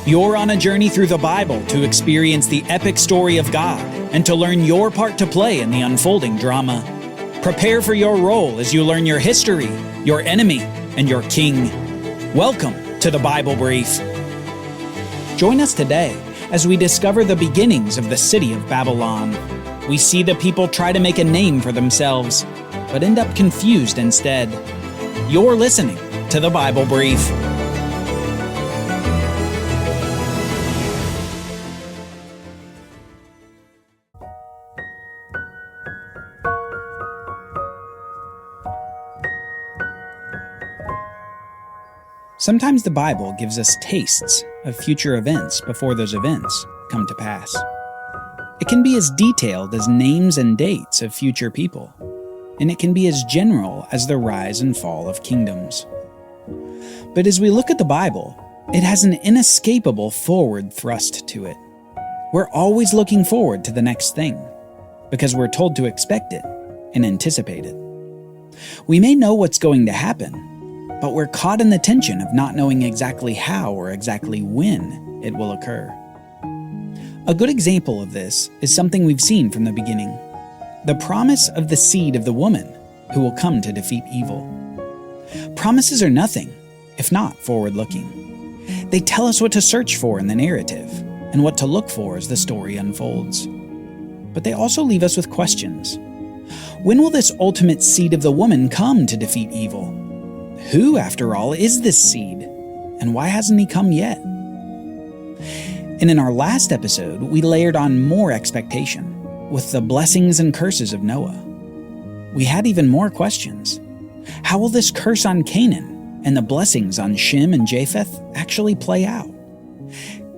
You're on a journey through the Bible to experience the epic story of God and to learn your part to play in the unfolding drama. Prepare for your role as you learn your history, your enemy, and your king. Welcome to the Bible Brief. Join us today as we discover the beginnings of the city of Babylon. We see the people try to make a name for themselves, but end up confused instead. You're listening to the Bible Brief. Sometimes the Bible gives us tastes of future events before those events come to pass. It can be as detailed as names and dates of future people, and it can be as general as the rise and fall of kingdoms. But as we look at the Bible, it has an inescapable forward thrust to it. We're always looking forward to the next thing, because we're told to expect it and anticipate it. We may know what's going to happen, but we're caught in the tension of not knowing exactly how or exactly when it will occur. A good example of this is something we've seen from the beginning: the promise of the seed of the woman who will come to defeat evil. Promises are nothing if not forward-looking. They tell us what to search for in the narrative and what to look for as the story unfolds. But they also leave us with questions. When will this ultimate seed of the woman come to defeat evil? Who, after all, is this seed, and why hasn't he come yet? And in our last episode, we layered on more expectation with the blessings and curses of Noah. We had even more questions. How will this curse on Canaan and the blessings on Shem and Japheth actually play out?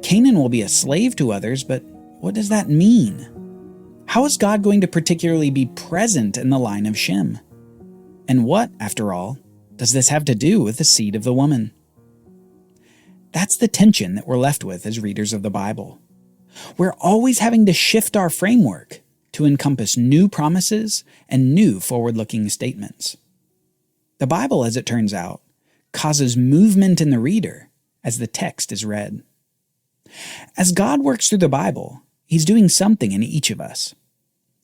Canaan will be a slave to others, but what does that mean? How is God going to particularly be present in the line of Shem? And what, after all, does this have to do with the seed of the woman? That's the tension that we're left with as readers of the Bible. We're always having to shift our framework to encompass new promises and new forward-looking statements. The Bible, as it turns out, causes movement in the reader as the text is read. As God works through the Bible, He's doing something in each of us.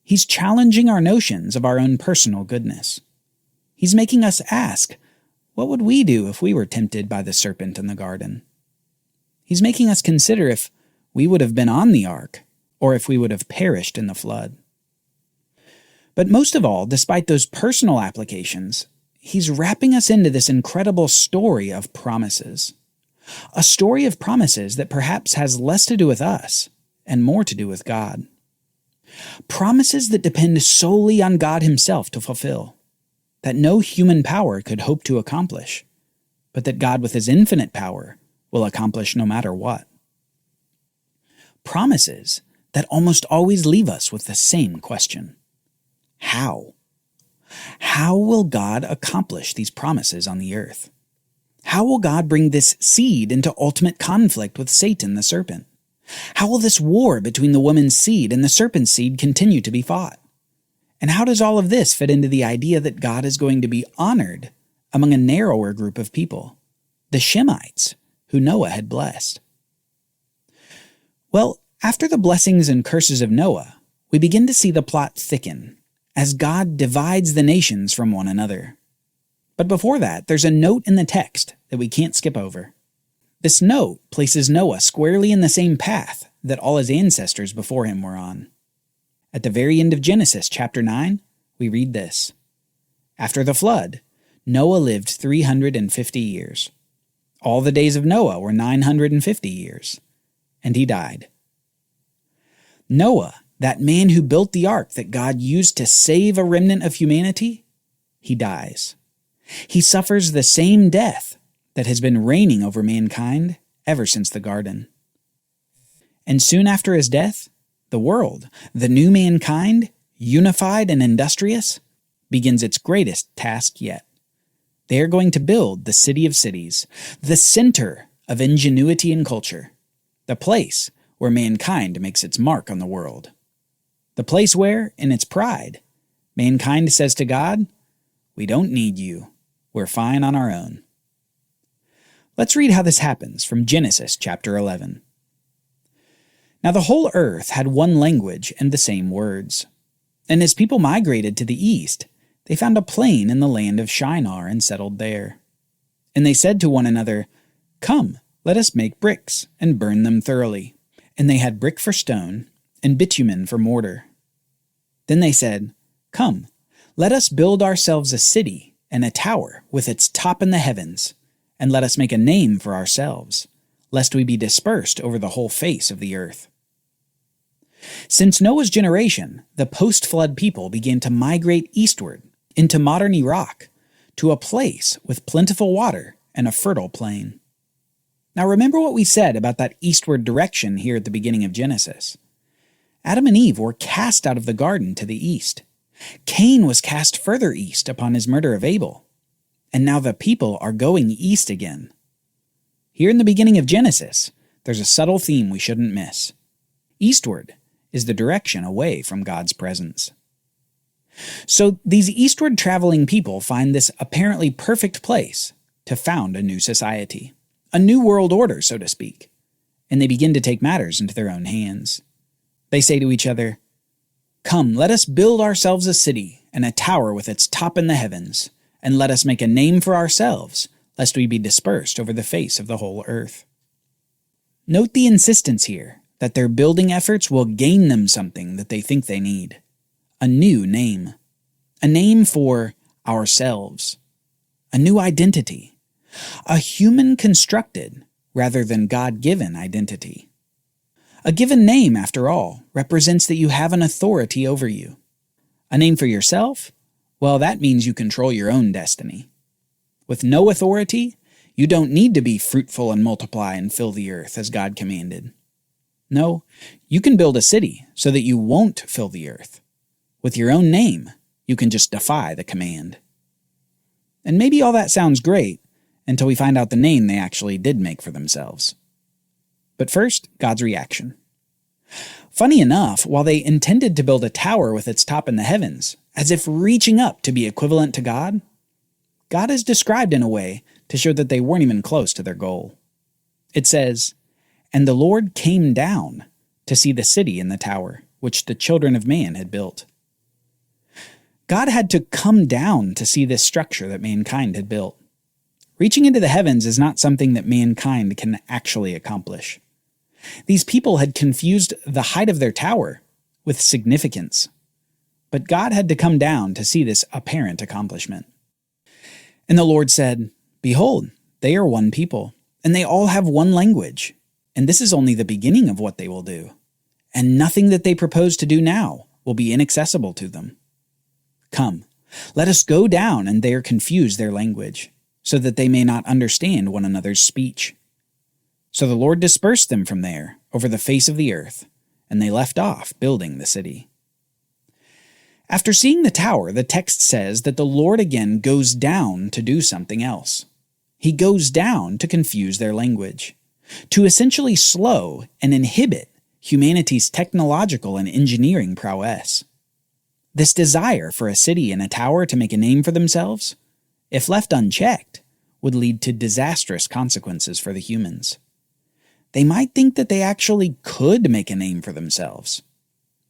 He's challenging our notions of our own personal goodness. He's making us ask, what would we do if we were tempted by the serpent in the garden? He's making us consider if we would have been on the ark or if we would have perished in the flood. But most of all, despite those personal applications, He's wrapping us into this incredible story of promises. A story of promises that perhaps has less to do with us and more to do with God. Promises that depend solely on God Himself to fulfill, that no human power could hope to accomplish, but that God with His infinite power will accomplish no matter what. Promises that almost always leave us with the same question: how? How will God accomplish these promises on the earth? How will God bring this seed into ultimate conflict with Satan the serpent? How will this war between the woman's seed and the serpent's seed continue to be fought? And how does all of this fit into the idea that God is going to be honored among a narrower group of people, the Shemites, who Noah had blessed? Well, after the blessings and curses of Noah, we begin to see the plot thicken as God divides the nations from one another. But before that, there's a note in the text that we can't skip over. This note places Noah squarely in the same path that all his ancestors before him were on. At the very end of Genesis chapter 9, we read this: After the flood, Noah lived 350 years. All the days of Noah were 950 years, and he died. Noah, that man who built the ark that God used to save a remnant of humanity, he dies. He suffers the same death that has been reigning over mankind ever since the garden. And soon after his death, the world, the new mankind, unified and industrious, begins its greatest task yet. They are going to build the city of cities, the center of ingenuity and culture, the place where mankind makes its mark on the world, the place where, in its pride, mankind says to God, "We don't need you. We're fine on our own." Let's read how this happens from Genesis chapter 11. Now the whole earth had one language and the same words. And as people migrated to the east, they found a plain in the land of Shinar and settled there. And they said to one another, "Come, let us make bricks and burn them thoroughly." And they had brick for stone and bitumen for mortar. Then they said, "Come, let us build ourselves a city and a tower with its top in the heavens, and let us make a name for ourselves, lest we be dispersed over the whole face of the earth." Since Noah's generation, the post-flood people began to migrate eastward into modern Iraq, to a place with plentiful water and a fertile plain. Now remember what we said about that eastward direction here at the beginning of Genesis. Adam and Eve were cast out of the garden to the east. Cain was cast further east upon his murder of Abel. And now the people are going east again. Here in the beginning of Genesis, there's a subtle theme we shouldn't miss. Eastward is the direction away from God's presence. So these eastward traveling people find this apparently perfect place to found a new society, a new world order, so to speak, and they begin to take matters into their own hands. They say to each other, "Come, let us build ourselves a city and a tower with its top in the heavens, and let us make a name for ourselves, lest we be dispersed over the face of the whole earth." Note the insistence here that their building efforts will gain them something that they think they need. A new name. A name for ourselves. A new identity. A human-constructed rather than God-given identity. A given name, after all, represents that you have an authority over you. A name for yourself? Well, that means you control your own destiny. With no authority, you don't need to be fruitful and multiply and fill the earth as God commanded. No, you can build a city so that you won't fill the earth. With your own name, you can just defy the command. And maybe all that sounds great until we find out the name they actually did make for themselves. But first, God's reaction. Funny enough, while they intended to build a tower with its top in the heavens, as if reaching up to be equivalent to God, God is described in a way to show that they weren't even close to their goal. It says, "And the Lord came down to see the city and the tower, which the children of man had built." God had to come down to see this structure that mankind had built. Reaching into the heavens is not something that mankind can actually accomplish. These people had confused the height of their tower with significance. But God had to come down to see this apparent accomplishment. And the Lord said, "Behold, they are one people, and they all have one language. And this is only the beginning of what they will do. And nothing that they propose to do now will be inaccessible to them. Come, let us go down and there confuse their language, so that they may not understand one another's speech." So the Lord dispersed them from there over the face of the earth, and they left off building the city. After seeing the tower, the text says that the Lord again goes down to do something else. He goes down to confuse their language, to essentially slow and inhibit humanity's technological and engineering prowess. This desire for a city and a tower to make a name for themselves, if left unchecked, would lead to disastrous consequences for the humans. They might think that they actually could make a name for themselves.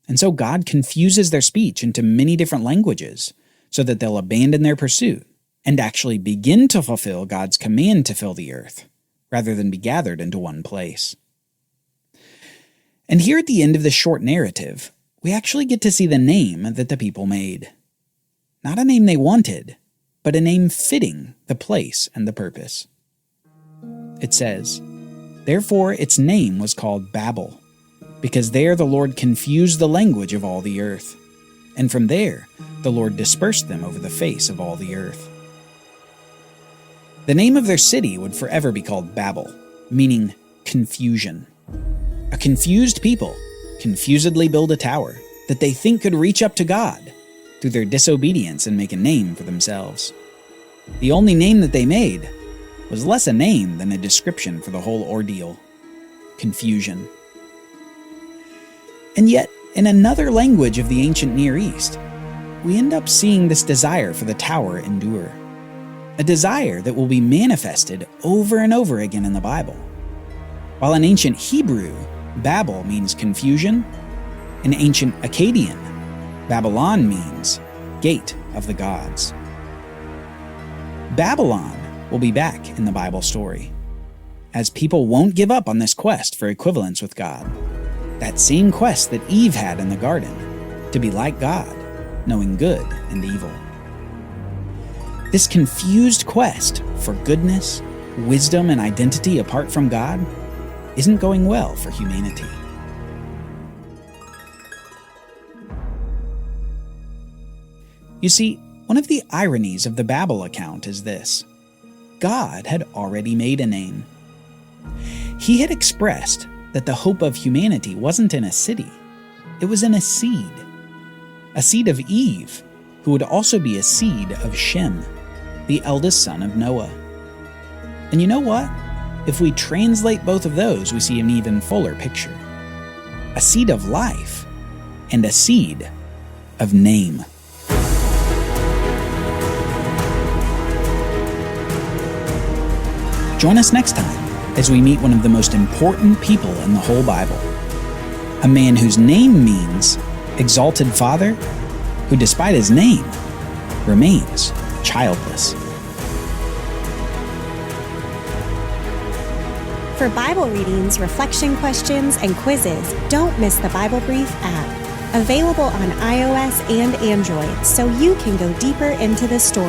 And so God confuses their speech into many different languages so that they'll abandon their pursuit and actually begin to fulfill God's command to fill the earth, rather than be gathered into one place. And here at the end of this short narrative, we actually get to see the name that the people made. Not a name they wanted, but a name fitting the place and the purpose. It says, "Therefore its name was called Babel, because there the Lord confused the language of all the earth. And from there the Lord dispersed them over the face of all the earth." The name of their city would forever be called Babel, meaning confusion. A confused people confusedly build a tower that they think could reach up to God through their disobedience and make a name for themselves. The only name that they made was less a name than a description for the whole ordeal: confusion. And yet, in another language of the ancient Near East, we end up seeing this desire for the tower endure. a desire that will be manifested over and over again in the Bible. While in ancient Hebrew, Babel means confusion, in ancient Akkadian, Babylon means gate of the gods. Babylon will be back in the Bible story, as people won't give up on this quest for equivalence with God. That same quest that Eve had in the garden, to be like God, knowing good and evil. This confused quest for goodness, wisdom, and identity apart from God isn't going well for humanity. You see, one of the ironies of the Babel account is this: God had already made a name. He had expressed that the hope of humanity wasn't in a city, it was in a seed of Eve, who would also be a seed of Shem, the eldest son of Noah. And you know what? If we translate both of those, we see an even fuller picture. A seed of life and a seed of name. Join us next time as we meet one of the most important people in the whole Bible. A man whose name means exalted father, who despite his name remains childless. For Bible readings, reflection questions, and quizzes, don't miss the Bible Brief app. Available on iOS and Android, so you can go deeper into the story.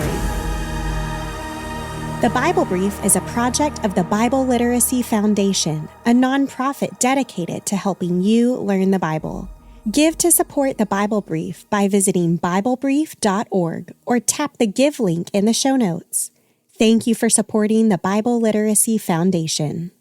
The Bible Brief is a project of the Bible Literacy Foundation, a nonprofit dedicated to helping you learn the Bible. Give to support the Bible Brief by visiting BibleBrief.org or tap the Give link in the show notes. Thank you for supporting the Bible Literacy Foundation.